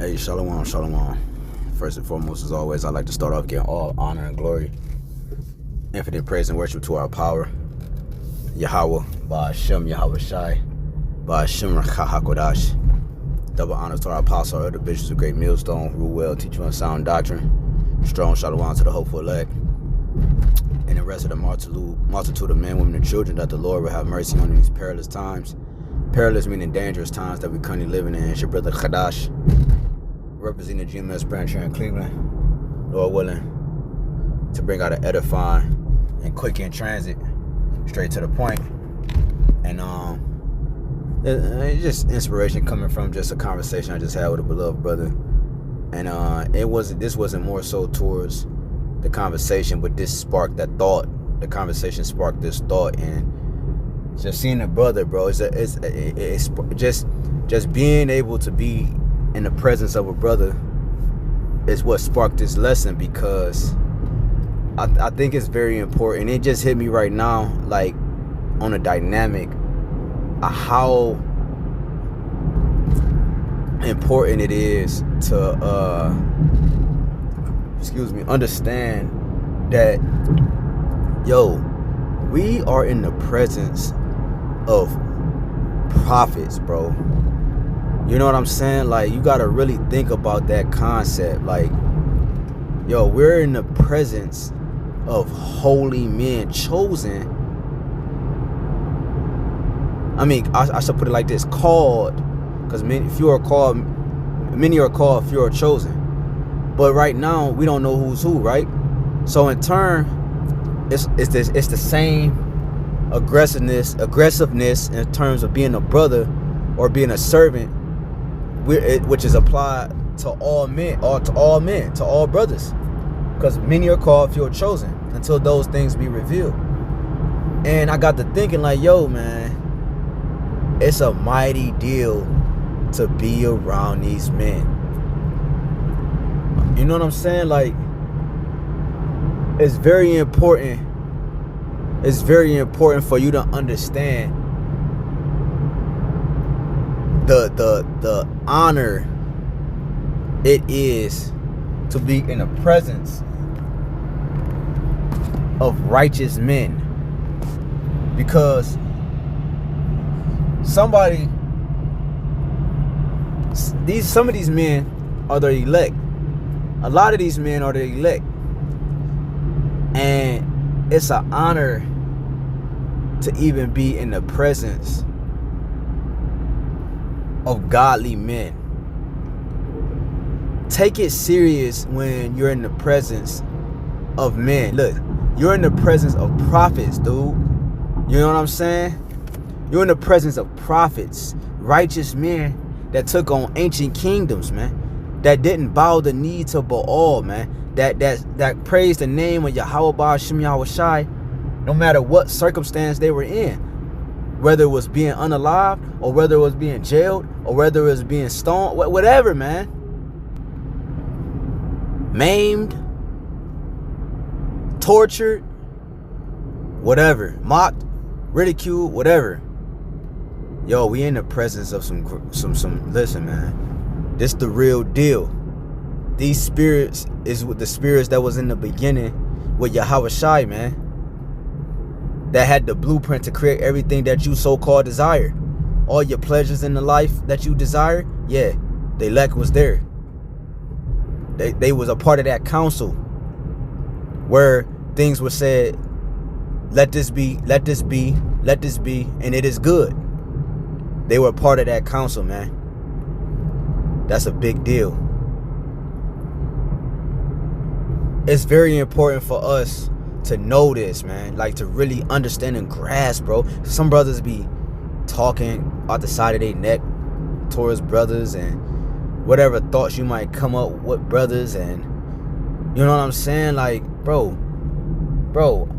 Hey, shalom, shalom. First and foremost, as always, I'd like to start off getting all honor and glory, infinite praise and worship to our power, YAHAWAH, BAHASHAM, YAHAWASHI, BAHASHAM, HAQADASH. Double honors to our apostle, elder bishops of Great Millstone, rule well, teach you on sound doctrine. Strong shalom to the hopeful elect, and the rest of the multitude of men, women, and children that the Lord will have mercy on in these perilous times. Perilous meaning dangerous times that we currently living in. It's your brother HAQADASH, representing the GMS branch here in Cleveland. Lord willing, to bring out an edifying and quick in transit, straight to the point. And it's just inspiration coming from just a conversation I just had with a beloved brother. And this wasn't more so towards the conversation, but this sparked that thought. The conversation sparked this thought, and just seeing a brother, bro, it's just being able to be in the presence of a brother is what sparked this lesson, because I think it's very important. It just hit me right now, like on a dynamic of how important it is to understand that, yo, we are in the presence of prophets, bro. You know what I'm saying? Like, you gotta really think about that concept. Like, yo, we're in the presence of holy men chosen. I mean, I should put it like this: called, because many are called, few are chosen. But right now, we don't know who's who, right? So in turn, it's the same aggressiveness in terms of being a brother or being a servant, which is applied to all men, to all brothers, because many are called, few are chosen, until those things be revealed. And I got to thinking, like, yo, man, it's a mighty deal to be around these men. You know what I'm saying? Like, it's very important. It's very important for you to understand the honor it is to be in the presence of righteous men, because some of these men are the elect. A lot of these men are the elect, and it's an honor to even be in the presence of godly men. Take it serious when you're in the presence of men. Look, you're in the presence of prophets, dude. You know what I'm saying? You're in the presence of prophets, righteous men that took on ancient kingdoms, man. That didn't bow the knee to Baal, man. That praised the name of Yahawah, BAHASHAM, YAHAWASHI, no matter what circumstance they were in. Whether it was being unalive, or whether it was being jailed, or whether it was being stoned, whatever, man. Maimed, tortured, whatever, mocked, ridiculed, whatever. Yo, we in the presence of some. Listen, man. This the real deal. These spirits is with the spirits that was in the beginning with YAHAWASHI, man. That had the blueprint to create everything that you so-called desire. All your pleasures in the life that you desire, yeah, the elect was there. They was a part of that council where things were said, let this be, let this be, let this be, and it is good. They were a part of that council, man. That's a big deal. It's very important for us to know this, man. Like, to really understand and grasp, bro. Some brothers be talking out the side of their neck towards brothers, and whatever thoughts you might come up with brothers, and you know what I'm saying? Like, bro,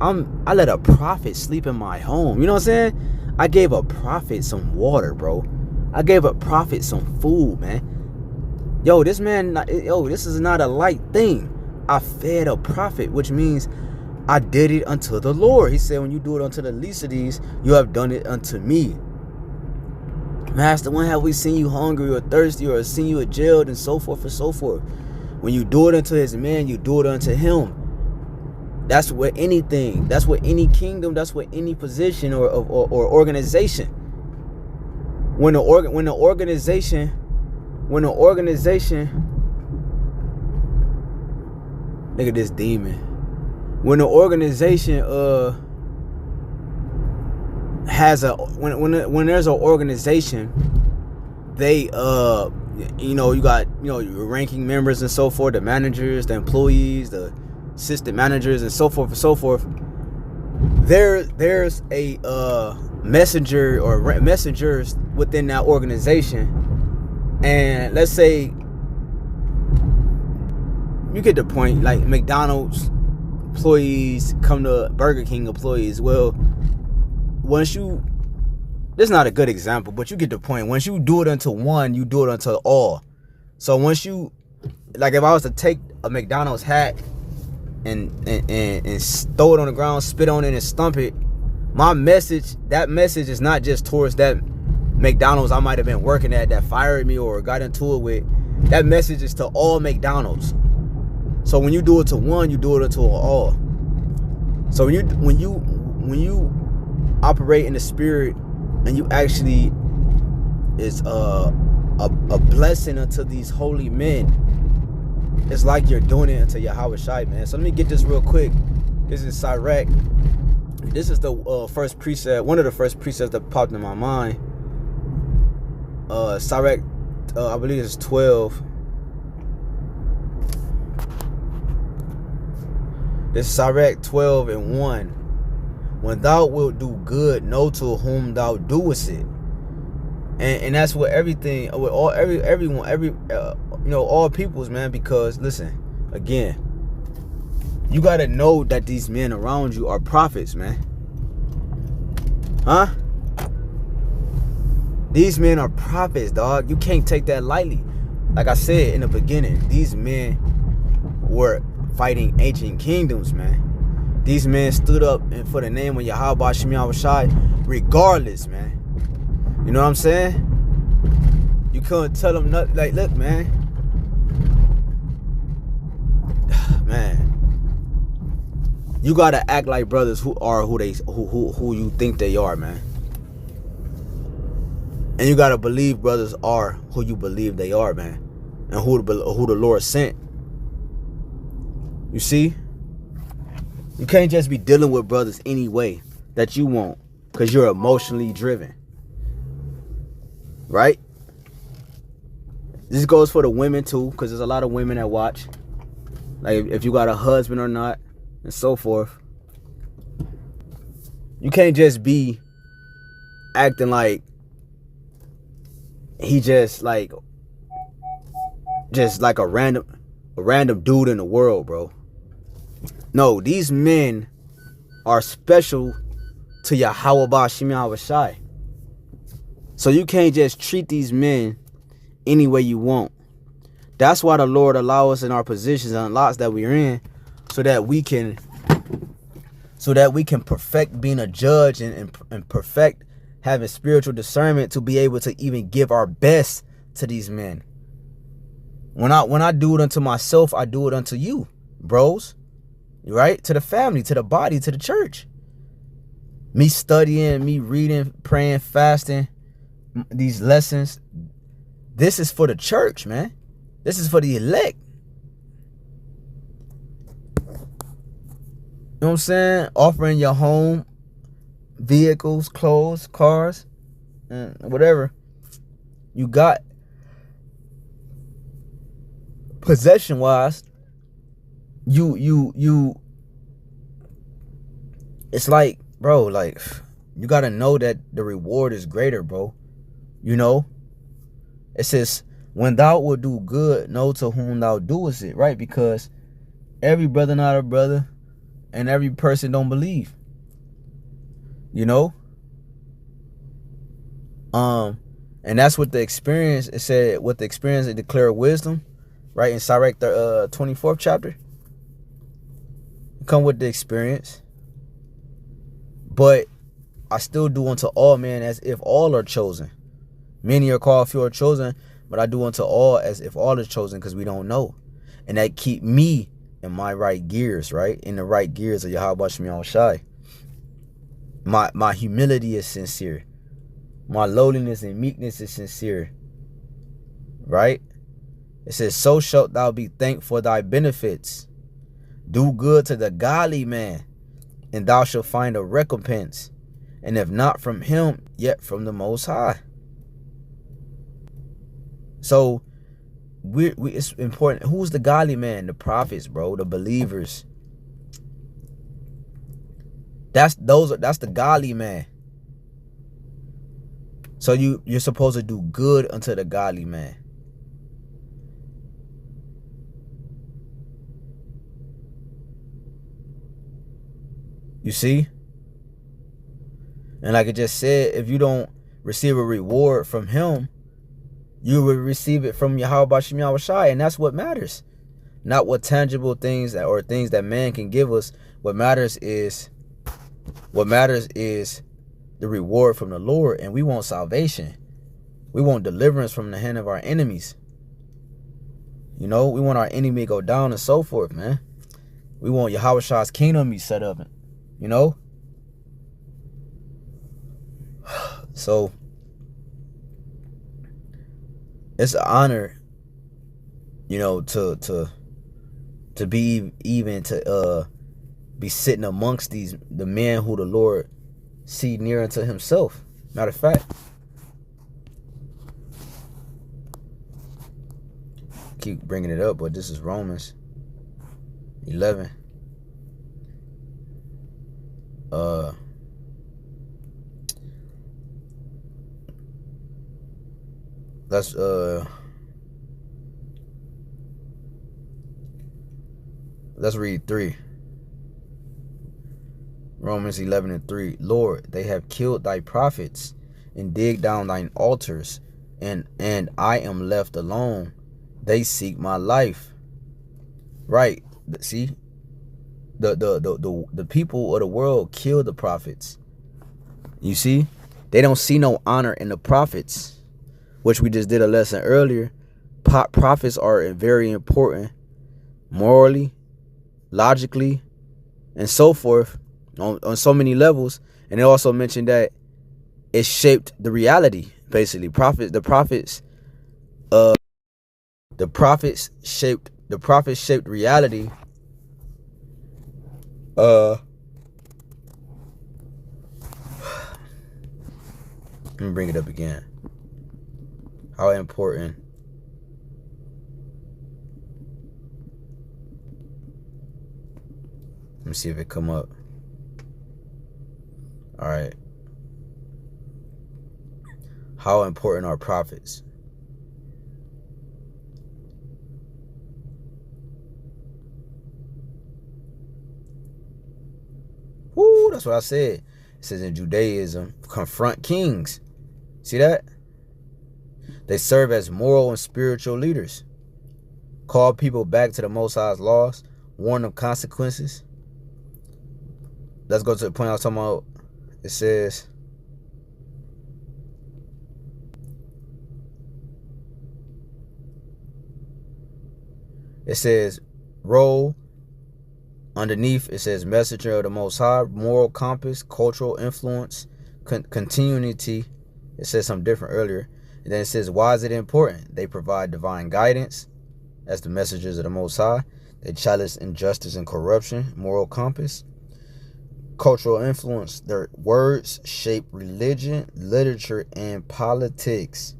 I let a prophet sleep in my home. You know what I'm saying? I gave a prophet some water, bro. I gave a prophet some food, man. Yo, this is not a light thing. I fed a prophet, which means I did it unto the Lord. He said, when you do it unto the least of these, you have done it unto me. Master, when have we seen you hungry or thirsty or seen you jailed, and so forth and so forth? When you do it unto his man, you do it unto him. That's what anything, that's what any kingdom, that's what any position or organization. When the organization, look at this demon. When the organization has a when there's an organization, they you know, you got, you know, your ranking members and so forth, the managers, the employees, the assistant managers, and so forth and so forth. There's a messenger or messengers within that organization, and let's say you get the point. Like McDonald's employees come to Burger King employees. Well, once you, this is not a good example, but you get the point. Once you do it unto one, you do it unto all. So once you, like, if I was to take a McDonald's hat and throw it on the ground, spit on it, and stump it, my message, that message is not just towards that McDonald's I might have been working at that fired me or got into it with. That message is to all McDonald's. So when you do it to one, you do it to all. So when you operate in the spirit, and you actually is a blessing unto these holy men, it's like you're doing it unto YAHAWASHI, man. So let me get this real quick. This is Sirach. This is the first precept, one of the first precepts that popped in my mind. Sirach, I believe it's 12. This is Sirach 12:1. When thou wilt do good, know to whom thou doest it. And that's what everything, with all everyone, you know, all peoples, man. Because listen, again, you gotta know that these men around you are prophets, man. Huh? These men are prophets, dog. You can't take that lightly. Like I said in the beginning, these men were fighting ancient kingdoms, man. These men stood up and for the name of YAHWASHI, regardless, man. You know what I'm saying? You couldn't tell them nothing. Like, look, man. Man. You gotta act like brothers who are who you think they are, man. And you gotta believe brothers are who you believe they are, man. And who the Lord sent. You see? You can't just be dealing with brothers any way that you want, because you're emotionally driven. Right? This goes for the women too, because there's a lot of women that watch. Like if you got a husband or not, and so forth. You can't just be acting like he just like a random dude in the world, bro. No, these men are special to YAHWASHI. So you can't just treat these men any way you want. That's why the Lord allows us in our positions and lots that we're in, so that we can perfect being a judge and perfect having spiritual discernment to be able to even give our best to these men. When I do it unto myself, I do it unto you, bros. Right? To the family, to the body, to the church. Me studying, me reading, praying, fasting, these lessons. This is for the church, man. This is for the elect. You know what I'm saying? Offering your home, vehicles, clothes, cars, and whatever you got. Possession wise, you it's like, bro, like, you gotta know that the reward is greater, bro. You know, it says, when thou wilt do good, know to whom thou doest it, right? Because every brother not a brother, and every person don't believe, you know. And that's what the experience, it said, with the experience they declare wisdom, right? In Sirach, the 24th chapter. Come with the experience, but I still do unto all men as if all are chosen. Many are called, few are chosen, but I do unto all as if all is chosen, because we don't know. And that keep me in my right gears, right? In the right gears of YAHWASHI. My humility is sincere. My lowliness and meekness is sincere. Right? It says, so shalt thou be thanked for thy benefits. Do good to the godly man, and thou shalt find a recompense. And if not from him, yet from the Most High. So it's important. Who's the godly man? The prophets, bro. The believers. That's the godly man. So you're supposed to do good unto the godly man. You see? And like I just said, if you don't receive a reward from him, you will receive it from YAHWASHI, and that's what matters. Not what tangible things or things that man can give us. What matters is the reward from the Lord, and we want salvation. We want deliverance from the hand of our enemies. You know, we want our enemy to go down and so forth, man. We want Yahawah's kingdom to be set up, you know? So it's an honor, you know, to be even to be sitting amongst the men who the Lord see near unto himself. Matter of fact, keep bringing it up, but this is Romans 11. Let's read 3. Romans 11:3. Lord, they have killed thy prophets and digged down thine altars, and I am left alone. They seek my life. Right. See? The people of the world kill the prophets. You see? They don't see no honor in the prophets, which we just did a lesson earlier. Prophets are very important morally, logically, and so forth on so many levels. And it also mentioned that it shaped the reality, basically. The prophets shaped reality. Let me bring it up again. How important. Let me see if it come up. All right. How important are prophets? Woo, that's what I said. It says in Judaism, confront kings. See that? They serve as moral and spiritual leaders. Call people back to the Most High's laws. Warn of consequences. Let's go to the point I was talking about. It says, role. Underneath, it says messenger of the Most High, moral compass, cultural influence, continuity. It says something different earlier. And then it says, why is it important? They provide divine guidance as the messengers of the Most High. They challenge injustice and corruption, moral compass. Cultural influence, their words shape religion, literature, and politics.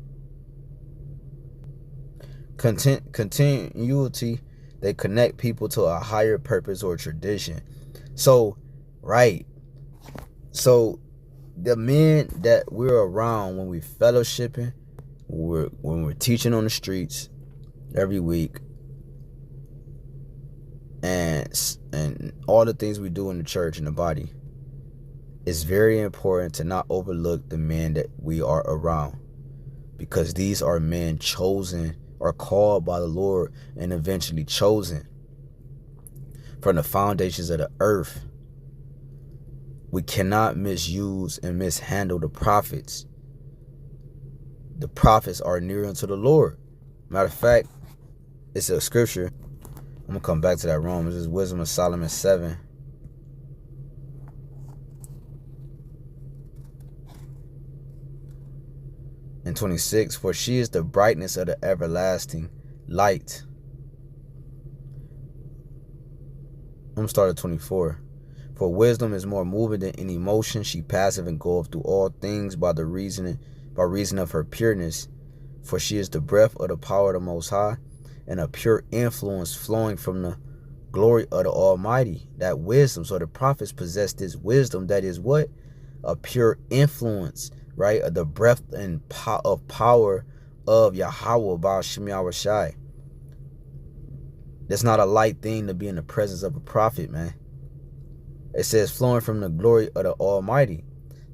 Continuity, they connect people to a higher purpose or tradition. So, right. So, the men that we're around when we fellowshipping, when we're teaching on the streets every week, and all the things we do in the church and the body, it's very important to not overlook the men that we are around, because these are men chosen or called by the Lord and eventually chosen from the foundations of the earth. We cannot misuse and mishandle the prophets. the prophets are near unto the Lord. Matter of fact, it's a scripture. I'm going to come back to that Romans. This is Wisdom of Solomon 7. And 26, for she is the brightness of the everlasting light. I'm going to start at 24. For wisdom is more moving than any motion. She passive and goeth through all things by reason of her pureness. For she is the breath of the power of the Most High, and a pure influence flowing from the glory of the Almighty. That wisdom. So the prophets possess this wisdom that is what? A pure influence, right? Of the breath and power of Yahawah, BAHASHAM, YAHAWASHI. That's not a light thing to be in the presence of a prophet, man. It says flowing from the glory of the Almighty.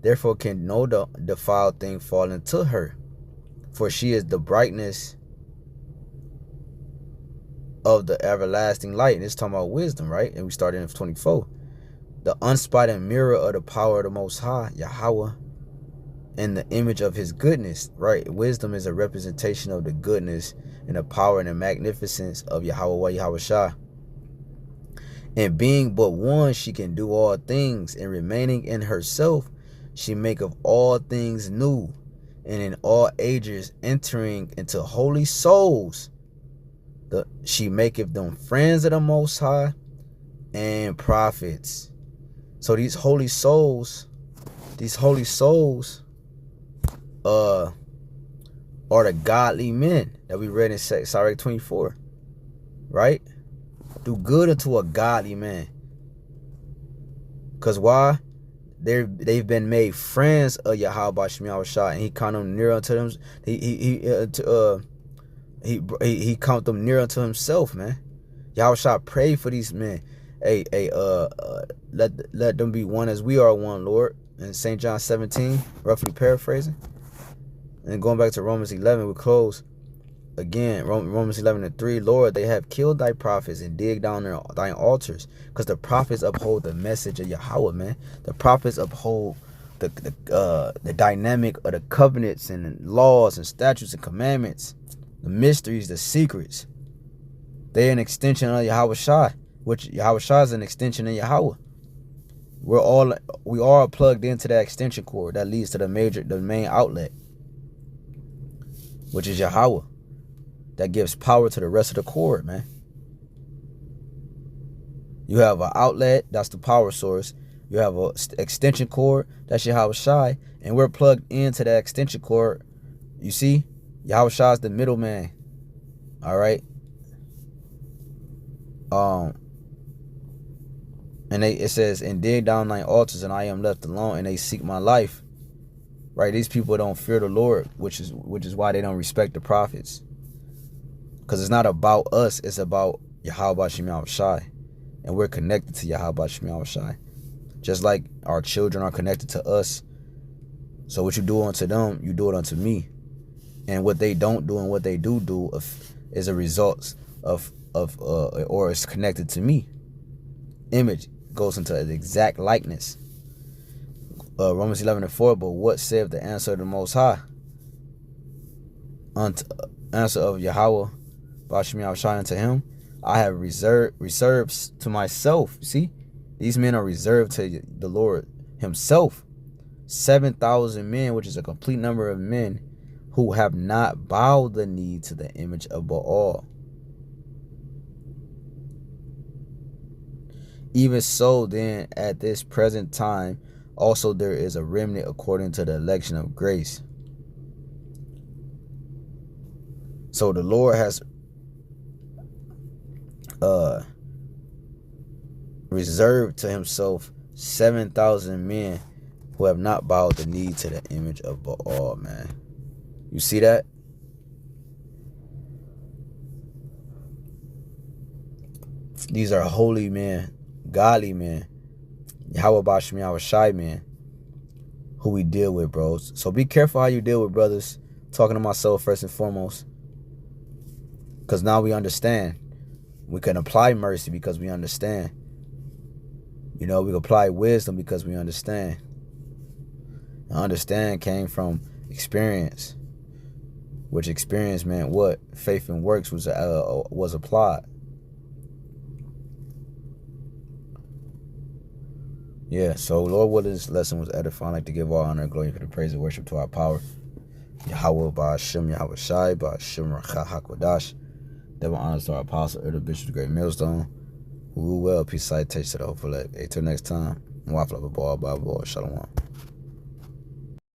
Therefore can no defiled thing fall into her. For she is the brightness of the everlasting light. And it's talking about wisdom, right? And we started in 24. The unspotted mirror of the power of the Most High, Yahawah, and the image of his goodness, right? Wisdom is a representation of the goodness and the power and the magnificence of YAHAWAH, YAHAWASHI. And being but one, she can do all things, and remaining in herself, she maketh all things new, and in all ages entering into holy souls, she maketh them friends of the Most High and prophets. So these holy souls are the godly men that we read in Sirach 24, right? Do good unto a godly man. Because why? They've been made friends of Yahawah, YAHAWASHI, and he count them near unto them. He count them near unto himself, man. YAHAWASHI pray for these men. Let them be one as we are one, Lord. In St. John 17, roughly paraphrasing. And going back to Romans 11, we close. Again, Romans 11:3, Lord, they have killed thy prophets and digged down thine altars, because the prophets uphold the message of Yahawah, man. The prophets uphold the dynamic of the covenants and laws and statutes and commandments, the mysteries, the secrets. They're an extension of YAHAWASHI, which YAHAWASHI is an extension of Yahawah. We are plugged into that extension cord that leads to the main outlet, which is Yahawah. That gives power to the rest of the cord, man. You have an outlet, that's the power source. You have an extension cord, that's YAHAWASHI, and we're plugged into that extension cord. You see, YAHAWASHI is the middleman. All right. And it says, and dig down thine altars, and I am left alone, and they seek my life. Right? These people don't fear the Lord, which is why they don't respect the prophets. Because it's not about us, it's about Yahawah, YAHAWASHI. And we're connected to Yahawah, YAHAWASHI. Just like our children are connected to us. So what you do unto them, you do it unto me. And what they don't do and what they do is a result or is connected to me. Image goes into the exact likeness. Romans 11:4, but what saith the answer of the Most High? Unto answer of Yahawah, BAHASHAM, YAHAWASHI, unto him, I have reserved to myself. See, these men are reserved to the Lord himself. 7,000 men, which is a complete number of men who have not bowed the knee to the image of Baal. Even so, then, at this present time, also there is a remnant according to the election of grace. So the Lord has reserved to himself 7,000 men who have not bowed the knee to the image of Baal, man. You see that? These are holy men, godly men, Yahawah, BAHASHAM, YAHAWASHI men, who we deal with, bros. So be careful how you deal with brothers. I'm talking to myself first and foremost. Because now we understand. We can apply mercy because we understand. You know, we can apply wisdom because we understand. And understand came from experience. which experience meant what? Faith and works was applied. Yeah, so Lord willing, this lesson was edifying. I'd like to give all honor and glory for the praise and worship to our power. Yahawah, BAHASHAM, YAHAWASHI, BAHASHAM, HAQADASH. Double honors to our apostle, Elder Bishop, the Great Millstone. Who well, peace, citation to the hopeful. Until next time, waffle up a ball, Bible, Shalom.